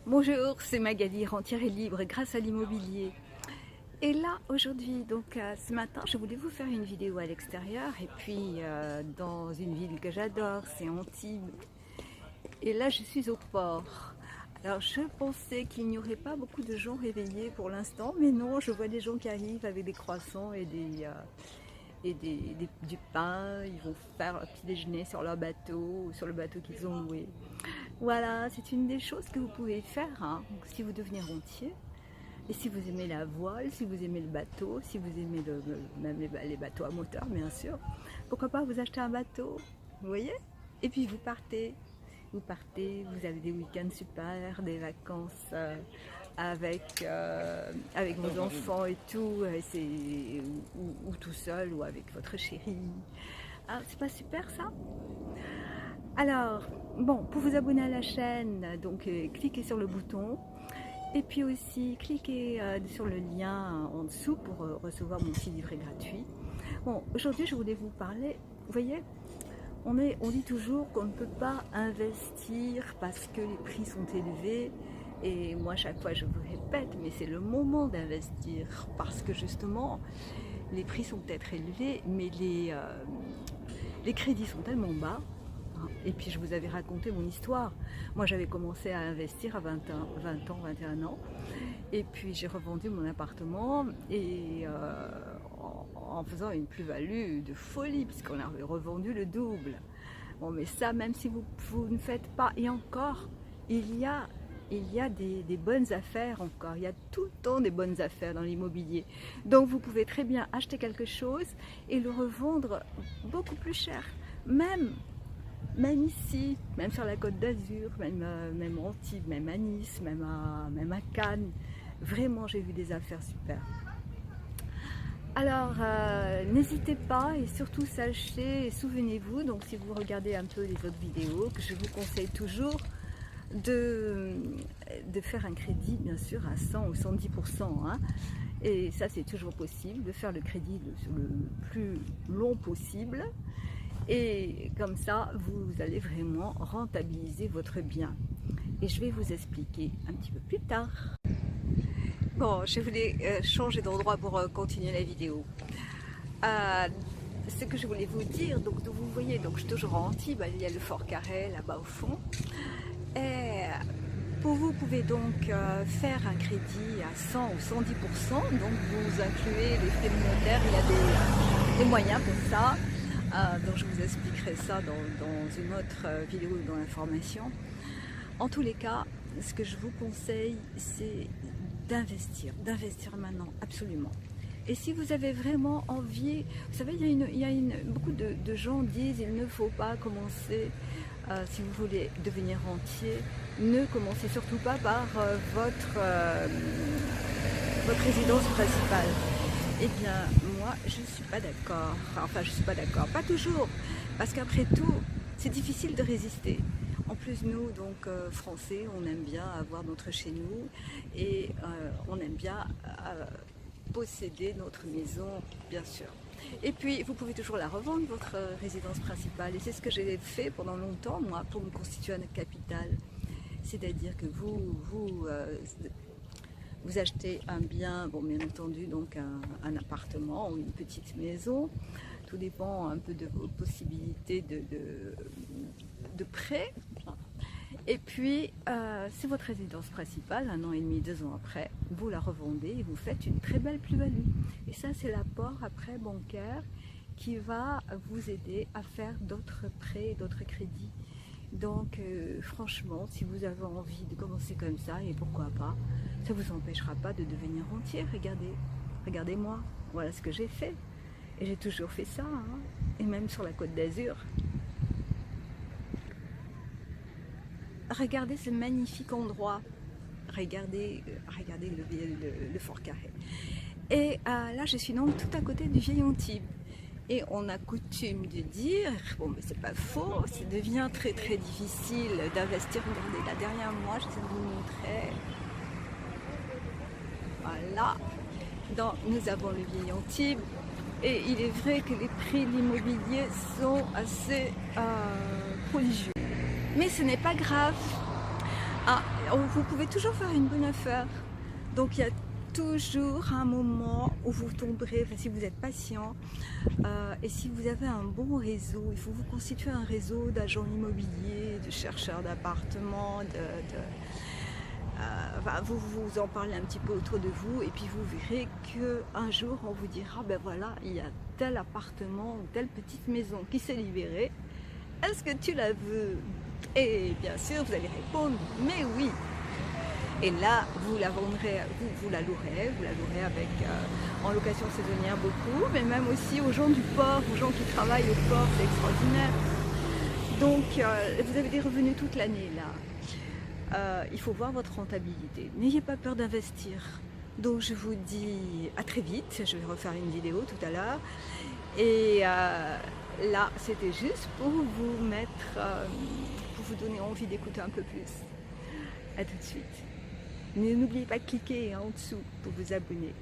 Bonjour, c'est Magali, rentière et libre grâce à l'immobilier. Et là, aujourd'hui, donc ce matin, je voulais vous faire une vidéo à l'extérieur et puis dans une ville que j'adore, c'est Antibes. Et là, je suis au port. Alors, je pensais qu'il n'y aurait pas beaucoup de gens réveillés pour l'instant, mais non, je vois des gens qui arrivent avec des croissants et du pain. Ils vont faire leur petit déjeuner sur leur bateau ou sur le bateau qu'ils ont loué. Voilà, c'est une des choses que vous pouvez faire hein, si vous devenez rentier. Et si vous aimez la voile, si vous aimez le bateau, si vous aimez même les bateaux à moteur, bien sûr, pourquoi pas vous acheter un bateau, vous voyez? Et puis vous partez, vous avez des week-ends super, des vacances avec vos enfants et tout, ou tout seul, ou avec votre chérie. Ah, c'est pas super ça? Alors, bon, pour vous abonner à la chaîne, donc cliquez sur le bouton. Et puis aussi, cliquez sur le lien en dessous pour recevoir mon petit livret gratuit. Bon, aujourd'hui, je voulais vous parler, vous voyez, on dit toujours qu'on ne peut pas investir parce que les prix sont élevés. Et moi, chaque fois, je vous répète, mais c'est le moment d'investir parce que justement, les prix sont peut-être élevés, mais les crédits sont tellement bas. Et puis je vous avais raconté mon histoire. Moi j'avais commencé à investir à 20 ans, 21 ans. Et puis j'ai revendu mon appartement et en faisant une plus-value de folie puisqu'on avait revendu le double. Bon mais ça même si vous ne faites pas, et encore, il y a des bonnes affaires encore. Il y a tout le temps des bonnes affaires dans l'immobilier. Donc vous pouvez très bien acheter quelque chose et le revendre beaucoup plus cher. Même ici, même sur la Côte d'Azur, même en Antibes, même à Nice, même à Cannes, vraiment j'ai vu des affaires super. Alors n'hésitez pas et surtout sachez et souvenez-vous, donc si vous regardez un peu les autres vidéos, que je vous conseille toujours de faire un crédit bien sûr à 100 ou 110%. Hein, et ça c'est toujours possible, de faire le crédit le plus long possible. Et comme ça, vous allez vraiment rentabiliser votre bien. Et je vais vous expliquer un petit peu plus tard. Bon, je voulais changer d'endroit pour continuer la vidéo. Ce que je voulais vous dire, donc vous voyez, donc je suis toujours en Antibes, il y a le Fort Carré là-bas au fond. Et vous pouvez donc faire un crédit à 100 ou 110%, donc vous incluez les frais de notaire, il y a des moyens pour ça. Donc je vous expliquerai ça dans une autre vidéo dans l'information. En tous les cas, ce que je vous conseille, c'est d'investir maintenant, absolument. Et si vous avez vraiment envie, vous savez, beaucoup de gens disent il ne faut pas commencer, si vous voulez devenir rentier, ne commencez surtout pas par votre résidence principale. Eh bien, moi, je ne suis pas d'accord. Enfin, je ne suis pas d'accord. Pas toujours. Parce qu'après tout, c'est difficile de résister. En plus, nous, donc, Français, on aime bien avoir notre chez nous. Et on aime bien posséder notre maison, bien sûr. Et puis, vous pouvez toujours la revendre, votre résidence principale. Et c'est ce que j'ai fait pendant longtemps, moi, pour me constituer un capital. C'est-à-dire que vous achetez un bien, bon bien entendu donc un appartement ou une petite maison, tout dépend un peu de vos possibilités de prêt. Et puis c'est votre résidence principale, 1 an et demi, 2 ans après, vous la revendez et vous faites une très belle plus-value. Et ça c'est l'apport après bancaire qui va vous aider à faire d'autres prêts, d'autres crédits. Donc franchement, si vous avez envie de commencer comme ça, et pourquoi pas, ça ne vous empêchera pas de devenir rentier. Regardez-moi, voilà ce que j'ai fait. Et j'ai toujours fait ça, hein, et même sur la Côte d'Azur. Regardez ce magnifique endroit. Regardez le Fort Carré. Et là, je suis donc tout à côté du Vieil Antibes. Et on a coutume de dire, bon mais c'est pas faux, ça devient très très difficile d'investir. Regardez là derrière moi, je vais vous montrer. Voilà, nous avons le Vieil Antibes et il est vrai que les prix de l'immobilier sont assez prodigieux. Mais ce n'est pas grave. Ah, vous pouvez toujours faire une bonne affaire. Donc il y a toujours un moment où vous tomberez, enfin, si vous êtes patient et si vous avez un bon réseau, il faut vous constituer un réseau d'agents immobiliers, de chercheurs d'appartements, enfin, vous en parlez un petit peu autour de vous et puis vous verrez qu'un jour on vous dira ben voilà, il y a tel appartement ou telle petite maison qui s'est libérée, est-ce que tu la veux? Et bien sûr vous allez répondre mais oui. Et là, vous la vendrez, vous la louerez avec, en location saisonnière beaucoup, mais même aussi aux gens du port, aux gens qui travaillent au port, c'est extraordinaire. Donc, vous avez des revenus toute l'année là. Il faut voir votre rentabilité. N'ayez pas peur d'investir. Donc, je vous dis à très vite. Je vais refaire une vidéo tout à l'heure. Et là, c'était juste pour vous mettre, pour vous donner envie d'écouter un peu plus. À tout de suite. N'oubliez pas de cliquer en dessous pour vous abonner.